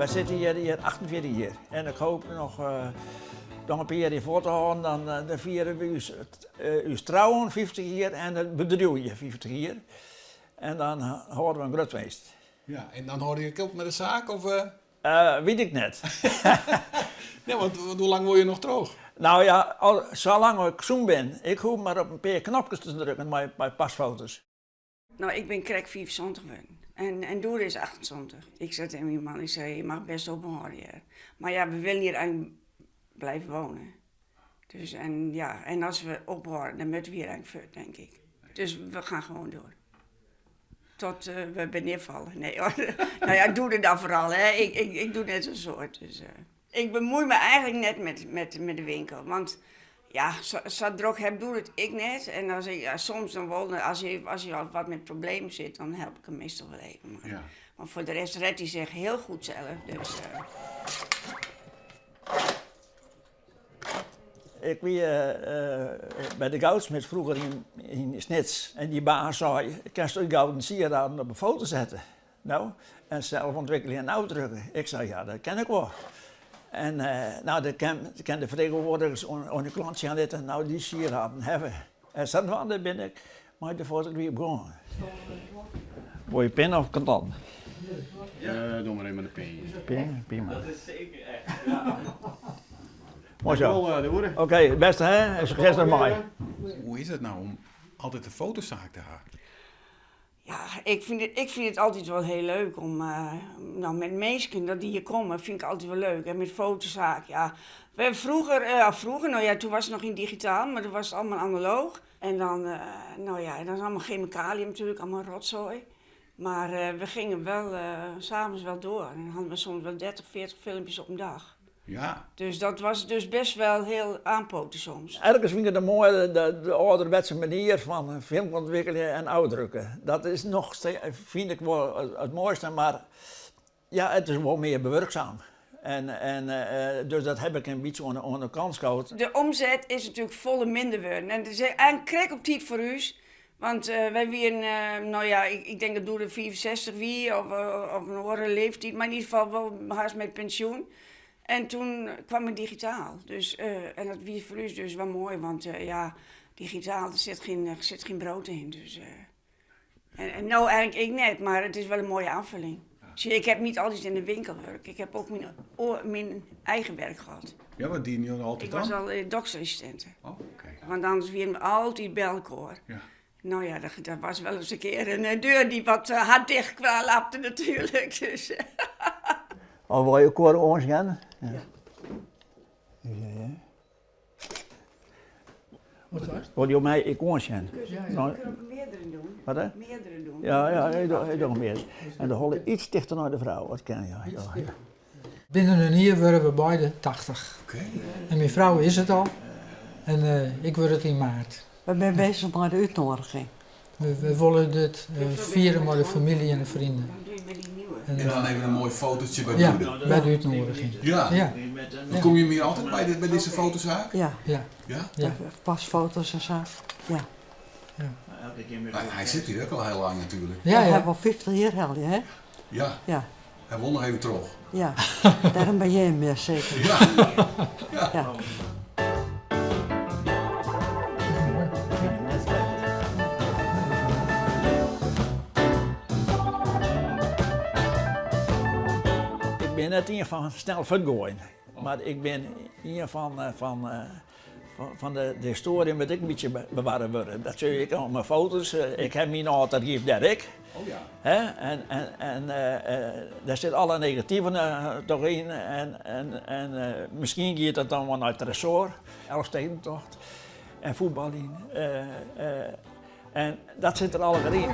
we zitten hier 48 jaar. En ik hoop nog een paar jaar voor te houden. Dan vieren we uw trouwen 50 jaar en het bedrijf 50 jaar. En dan houden we een groot feest. Ja, en dan hoorde je op met de zaak of... Weet ik net. Nee, want hoe lang word je nog droog? Nou ja, zolang ik zoen ben, ik hoef maar op een paar knopjes te drukken bij pasfoto's. Nou, ik ben krek 75 en Doer is 28. Ik zei tegen mijn man, ik zei, je mag best ophouden. Ja. Maar ja, we willen hier eigenlijk blijven wonen. Dus en als we ophouden, dan moeten we hier eigenlijk voor, denk ik. Dus we gaan gewoon door. Tot we beneden vallen. Nee hoor. Nou ja, ik doe het dan vooral, hè. Ik doe net zo'n soort. Dus, ik bemoei me eigenlijk net met de winkel. Want ja, zo druk heb, doe het ik net. En als ik, soms dan wel, als je al wat met problemen zit, dan help ik hem meestal wel even. Maar voor de rest redt hij zich heel goed zelf. Dus, Ik was bij de goudsmid vroeger in Snits en die baas zei, kan je gouden sieraden op een foto zetten? Nou, en zelf ontwikkelen en uitdrukken. Ik zei, ja, dat ken ik wel. En dan kan de vertegenwoordigers aan de klant gaan zitten, nou die sieraden hebben. En zo ben ik met de fotografie begonnen. Wil je pen of kanton? Doe maar even met de pen. Pen maar. Dat is zeker echt, ja. Mooi zo. Oké, beste hè, en succes naar mij. Hoe is het nou om altijd een fotozaak te hebben? ja, ik vind het altijd wel heel leuk om nou, met mensen die hier komen, vind ik altijd wel leuk. En met fotozaak, ja. We hebben vroeger, nou ja, toen was het nog in digitaal, maar toen was het allemaal analoog. En dan, nou ja, dan is allemaal chemicaliën natuurlijk, allemaal rotzooi. Maar we gingen wel, 's avonds wel door. En dan hadden we soms wel 30, 40 filmpjes op een dag. Ja. Dus dat was dus best wel heel aanpoten soms. Ergens vind ik het mooi, de ouderwetse manier van film ontwikkelen en uitdrukken. Dat is nog steeds, vind ik wel het mooiste, maar ja, het is wel meer bewerkzaam. Dus dat heb ik een beetje aan de kant gehouden. De omzet is natuurlijk volle minder worden. En dat is eigenlijk krek op tijd voor u. Want wij weer, nou ja, ik denk dat door de 64 wie of een andere leeftijd, maar in ieder geval wel haast met pensioen. En toen kwam het digitaal. Dus, en dat was voor u dus wel mooi, want ja, digitaal, er zit geen brood in. Dus, en nou eigenlijk ik net, maar het is wel een mooie aanvulling. Zie, ik heb niet altijd in de winkel werk, ik heb ook mijn eigen werk gehad. Ja, wat die nu altijd Ik dan? was al doktersassistent. Oh, oké. Want anders weer altijd bij elkaar. Ja. Nou ja, dat was wel eens een keer een deur die wat hard dichtklapte natuurlijk. Dus. Al wil je koren ons gaan? Ja. Wat was het? Wil je mij ik ons gaan? Nou, Ik kan ook meerdere doen. wat hè? Meerdere doen. Ja, ik doe nog meer. En dan hol je iets dichter naar de vrouw, wat ken je? Ja. Binnen een jaar worden we beide 80. Oké. En mijn vrouw is het al. En ik word het in maart. We zijn bezig met de uitnodiging. We willen dit vieren met de familie en de vrienden. Dan doe je met die nieuwe. En dan even een mooi fotootje bij Ja, moeder. bij de uitnodiging. Ja. Ja, Dan kom je hier altijd bij deze fotozaak? Ja, ja, Ja? ja. pasfoto's en zo. Ja. Maar hij zit hier ook al heel lang natuurlijk. We Ja, hebben ja. al 50 jaar al, hè? Ja. Ja, Hij wil nog even terug. ja. Daarom ben jij meer zeker. Ja. Ja. Ik ben net een van snel vergooien, maar ik ben een van de historie moet ik een beetje bewaren worden. Dat zie ik op mijn foto's. Ik heb mijn archief daar ik. Oh ja. Hè? En daar zit alle negatieve toch in. En misschien gaat het dan wel naar het resort, Elfstedentocht en voetbal in. En dat zit er allemaal in.